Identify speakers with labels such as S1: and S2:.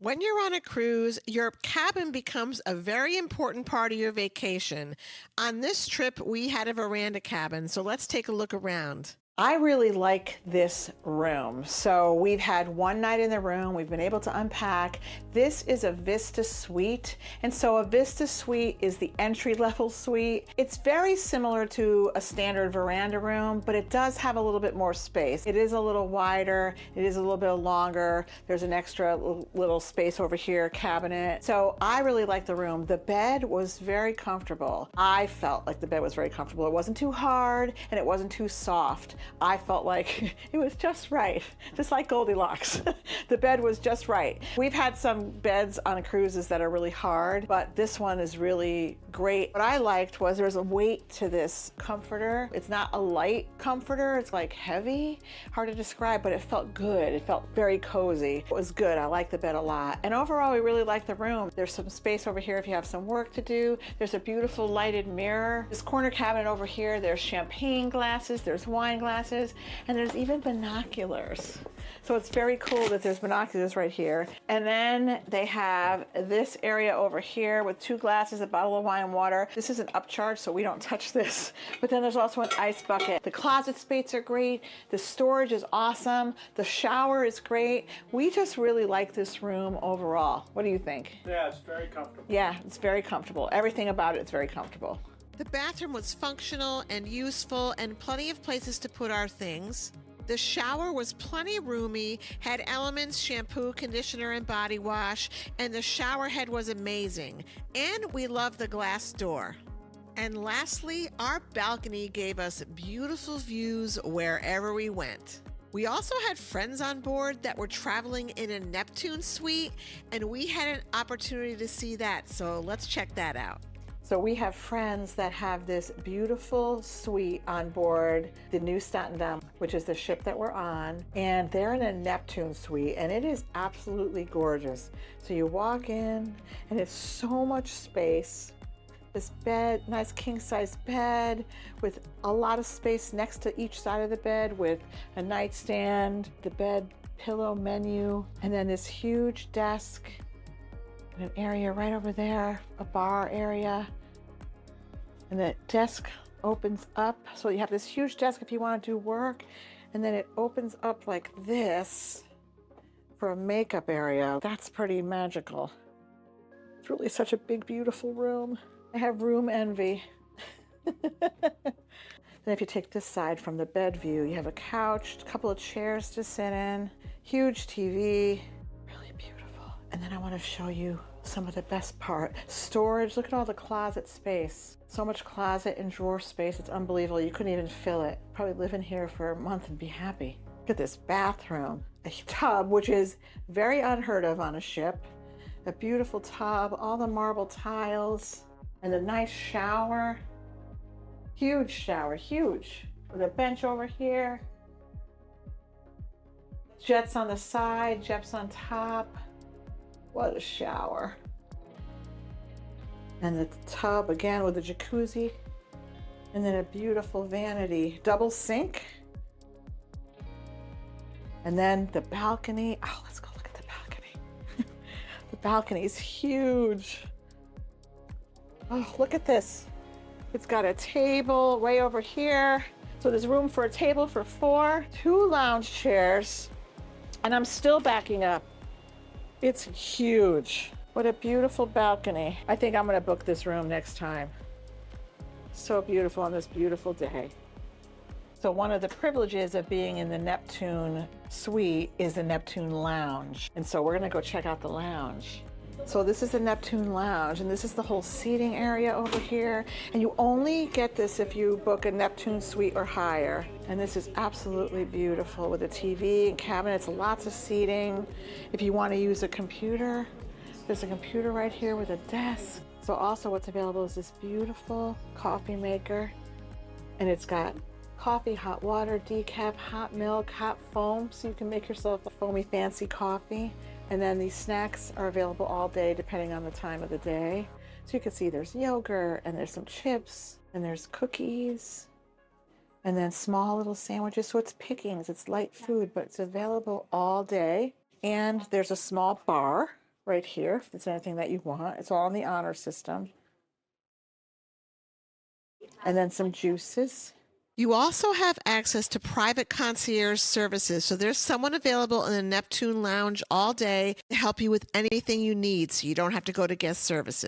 S1: When you're on a cruise, your cabin becomes a very important part of your vacation. On this trip, we had a veranda cabin, so let's take a look around. I really like this room. So we've had one night in the room. We've been able to unpack. This is a Vista Suite. And so a Vista Suite is the entry-level suite. It's very similar to a standard veranda room, but it does have a little bit more space. It is a little wider. It is a little bit longer. There's an extra little space over here, cabinet. So I really like the room. The bed was very comfortable. I felt like the bed was very comfortable. It wasn't too hard and it wasn't too soft. I felt like it was just right, just like Goldilocks. The bed was just right. We've had some beds on cruises that are really hard, but this one is really great. What I liked was there's a weight to this comforter. It's not a light comforter, it's like heavy, hard to describe, but it felt good. It felt very cozy. It was good. I like the bed a lot. And overall, we really like the room. There's some space over here if you have some work to do. There's a beautiful lighted mirror. This corner cabinet over here, there's champagne glasses, there's wine glasses, and there's even binoculars. So it's very cool that there's binoculars right here. And then they have this area over here with two glasses, a bottle of wine and water. This is an upcharge, so we don't touch this. But then there's also an ice bucket. The closet space are great. The storage is awesome. The shower is great. We just really like this room overall. What do you think?
S2: Yeah, it's very comfortable.
S1: Yeah, it's very comfortable. Everything about it is very comfortable. The bathroom was functional and useful and plenty of places to put our things. The shower was plenty roomy, had Elements shampoo, conditioner, and body wash, and the shower head was amazing. And we love the glass door. And lastly, our balcony gave us beautiful views wherever we went. We also had friends on board that were traveling in a Neptune Suite, and we had an opportunity to see that, so let's check that out. So we have friends that have this beautiful suite on board the Nieuw Statendam, which is the ship that we're on, and they're in a Neptune Suite, and it is absolutely gorgeous. So you walk in, and it's so much space. This bed, nice king-size bed with a lot of space next to each side of the bed with a nightstand, the bed pillow menu, and then this huge desk, and an area right over there, a bar area. And the desk opens up. So you have this huge desk if you want to do work. And then it opens up like this for a makeup area. That's pretty magical. It's really such a big, beautiful room. I have room envy. Then if you take this side from the bed view, you have a couch, a couple of chairs to sit in, huge TV, really beautiful. And then I want to show you some of the best part. Storage, look at all the closet space. So much closet and drawer space, it's unbelievable. You couldn't even fill it. Probably live in here for a month and be happy. Look at this bathroom. A tub, which is very unheard of on a ship. A beautiful tub, all the marble tiles, and a nice shower. Huge shower, huge. With a bench over here. Jets on the side, jets on top. What a shower. And the tub again with a jacuzzi. And then a beautiful vanity. Double sink. And then the balcony. Oh, let's go look at the balcony. The balcony is huge. Oh, look at this. It's got a table way over here. So there's room for a table for 4, 2 lounge chairs. And I'm still backing up. It's huge. What a beautiful balcony. I think I'm gonna book this room next time. So beautiful on this beautiful day. So one of the privileges of being in the Neptune Suite is the Neptune Lounge. And so we're gonna go check out the lounge. So this is the Neptune Lounge, and this is the whole seating area over here. And you only get this if you book a Neptune Suite or higher. And this is absolutely beautiful with a TV and cabinets, lots of seating. If you want to use a computer, there's a computer right here with a desk. So also what's available is this beautiful coffee maker. And it's got coffee, hot water, decaf, hot milk, hot foam, so you can make yourself a foamy fancy coffee. And then these snacks are available all day depending on the time of the day. So you can see there's yogurt and there's some chips and there's cookies and then small little sandwiches. So it's pickings, it's light food, but it's available all day. And there's a small bar
S2: right here if there's anything that you want. It's all in the honor system. And then some juices.
S1: You also have access to private concierge services. So there's someone available in the Neptune Lounge all day to help you with anything you need. So you don't have to go to guest services.